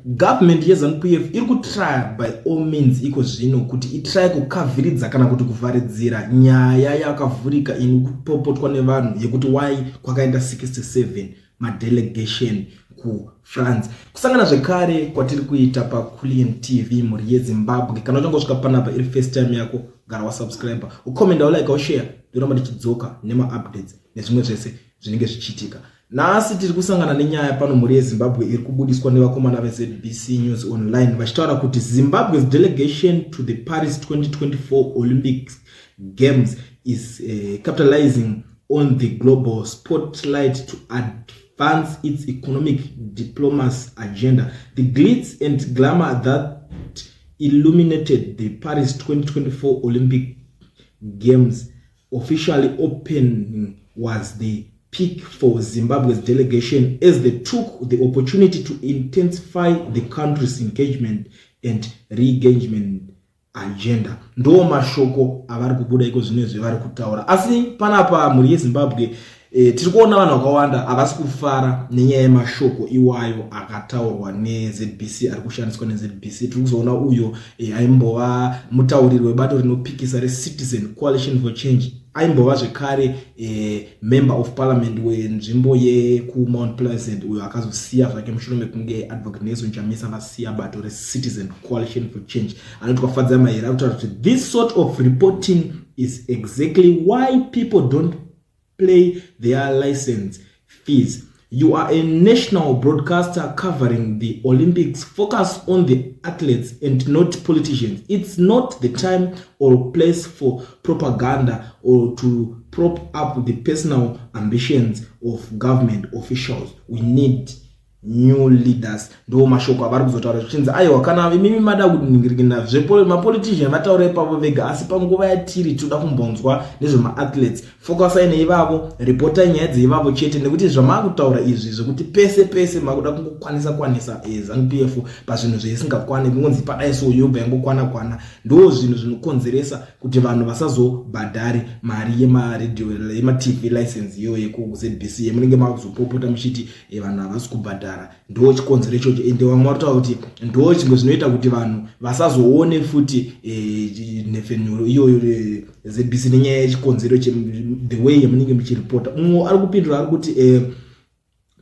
government yeZANU-PF iri kutry by all means iko zvino kuti itry kukavhiridza kana kuti kuvharidzira nyaya yakavhurika inopopotwa nevanhu yekuti why kwakaenda 67 madelegation kuFrance. Kusangana zvekare kwatiri kuita paKulian TV muri yeZimbabwe. Kana uchangosvika panapa iri first time yako, gara wasubscribe, ukomenda, ulike, ushare, ndiramba ndichidzoka nema updates nezvimwe zvese zvinenge zvichiitika. Nasi tiri kusangana nenyaya pano muri yeZimbabwe iri kubudiswa nevakomana veZBC News Online vachitaura kuti Zimbabwe's delegation to the Paris 2024 Olympics Games is capitalizing on the global spotlight to advance its economic diplomacy agenda. The glitz and glamour that illuminated the Paris 2024 Olympic Games officially opening was the peak for Zimbabwe's delegation as they took the opportunity to intensify the country's engagement and re-engagement agenda. Ndo mashoko avari kubuda iko zvinezvi vari kutaura. Asi panapa muri yeZimbabwe tiri kuona vanhu vakawanda havasi kufara nenyaya yemashoko iwayo akataurwa neZBC, ari kushandiswa neZBC. Tiri kuzoona uyo aimbova mutauriri webato rinopikisa reCitizen Coalition for Change, aimbova zvekare member of parliament wenzvimbo yekuMount Pleasant, uyo akazosiya zvake mushure mekunge Advocate Nelson Chamisa vasiya bato reCitizen Coalition for Change. Anotwafadza maira kutaura kuti this sort of reporting is exactly why people don't pay their license fees. You are a national broadcaster covering the Olympics. Focus on the athletes and not politicians. It's not the time or place for propaganda or to prop up the personal ambitions of government officials. We need new leaders. Ndo mashoko avari kuzotaura zvichinzi aiwa kana mimi mada kuningirikina mapolitician vataura ipapo vega, asi panguva yatiri toda kumbonzwa nezvemaathletes. Focusai neivavo, reportai nyaya dzeivavo chete, nekuti zvamakutaura izvi zvekuti pese pese makuda kungokwanisa ZANU-PF pazvinhu zvisingakwani, kungonzi padai so yoga yangokwana ndo zvinhu zvinokonzeresa kuti vanhu vasazobhadhari mari yemaredhiyo yemaTV license iyo yekuZBC yemunenge makuzopopota muchiti vanhu havasi kubhadhara. Ndo chikonzero ichocho, ende vamwe varitaura kuti ndo chimwe zvinoita kuti vanhu vasazoone futi nefenyuro iyoyo ZBC nenyaya yechikonzero the way yamunenge muchiripota. Mumwe ari kupindura ari kuti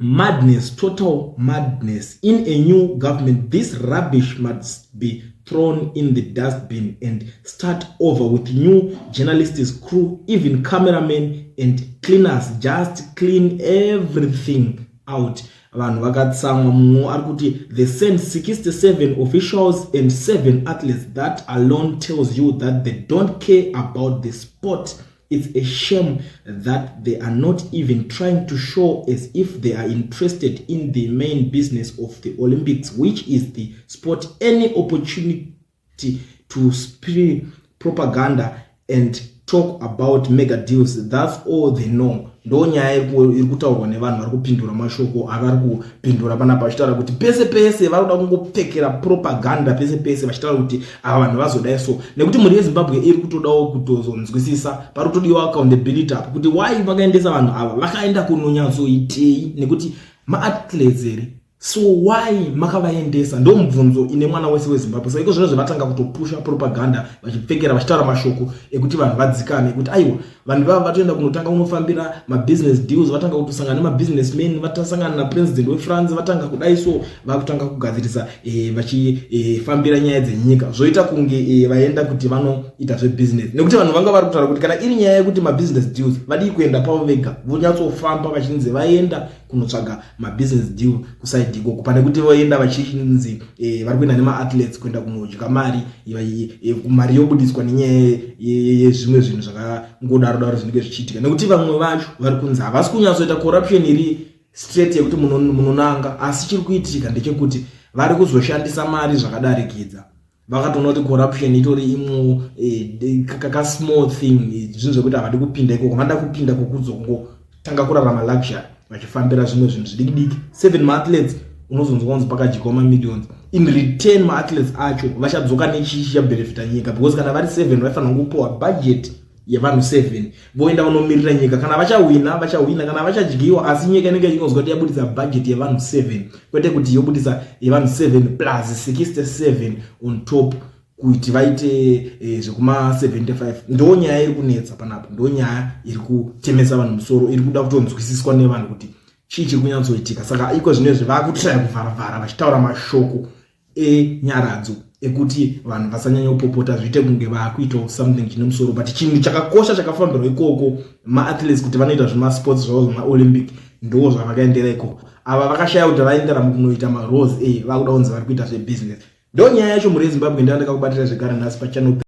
madness, total madness. In a new government, this rubbish must be thrown in the dustbin and start over with new journalists, crew, even cameramen and cleaners. Just clean everything out. Vanhu vakatsamwa. Mumwe ari kuti they sent 67 officials and 7 athletes. That alone tells you that they don't care about the sport. It's a shame that they are not even trying to show as if they are interested in the main business of the Olympics, which is the sport. Any opportunity to spread propaganda and talk about mega deals, that's all they know. Ndo nyaya iri kutaurwa nevanhu vari kupindura mashoko avari kupindura panapa vachitaura kuti pese pese vari kuda kungopfekera propaganda pese pese, vachitaura kuti ava vanhu vazodai so, nekuti muri yeZimbabwe iri kutodawo kutozonzwisisa, pari kutodiwa accountability apo kuti why vakaendesa vanhu ava vakaenda kunonyatsoitei, nekuti maathletes ere, so why makavaendesa? Ndo mubvunzo ine mwana wese weZimbabwe. So iko zvinhu vatanga kutopusha propaganda vachipfekera vachitaura mashoko ekuti vanhu vadzikame kuti aiwa vanhu vava vatoenda kunotanga kunofambira mabusiness deals, vatanga kutosangana nemabusinessmen, vatasangana napresident weFrance, vatanga kudai so vakutanga kugadzirisa vachifambira nyaya dzenyika, zvoita kunge vaenda kuti vanoita zvebusiness, nekuti vanhu vanga vari kutaura kuti kana iri nyaya yekuti mabusiness deals vadii kuenda pavo vega, vonyatsofamba vachinzi vaenda kunotsvaga mabusiness deal kuside ikoko, pane kuti voenda vachinzi vari kuenda nemaathletes kuenda kunodya mari yobudiswa nenyaya yezvimwe zvinhu zvakangodaro zvinenge zvichiitika, nekuti vamwe vacho vari kunzi havasi kunyatsoita corruption iri straight yekuti munonanga, asi chiri kuitika ndechekuti vari kuzoshandisa mari zvakadarikidza. Vakatoona kuti corruption itori imwe kaka small thing, zvinhu zvekuti havadi kupinda ikoko, vanoda kupinda kokuzongotanga kurarama luxury vachifambira zvimwe zvinhu zvidiki. 7 maathletes unozonzwa kunzi pakajikwa millions. In return maathletes acho vachadzoka nechichi chabenefita nyika, because kana vari 7 vaifanira kupiwa budget yevanhu 7 voenda vanomirira nyika. Kana vachawina kana vachadyiwa, asi nyika inenge ichingonzwa kuti yabudisa budget yevanhu 7 kwete kuti yobudisa yevanhu 7 plus 67 on top kuti vaite zvekuma 75. Ndo nyaya iri kunetsa panapo, ndo nyaya iri kutemesa vanhu musoro, iri kuda kutonzwisiswa nevanhu kuti chii chiri kunyatsoitika. Saka iko zvinezvi vakutraya kuvhara vachitaura mashoko enyaradzo ekuti vanhu vasanyanya kupopota zviite kunge vakuitawo something chine musoro. But chinhu chakakosha chakafambirwa ikoko maathletes kuti vanoita zvemasports zvavo zvemaolympic ndo zvavakaendera ikoko. Ava vakashaya kuti vaendera mukunoita marose vakuda kunzi vari kuita zvebusiness. Ndo nyaya yacho muri Zimbabwe ndandakakubatira zvekare nhasi pachannel.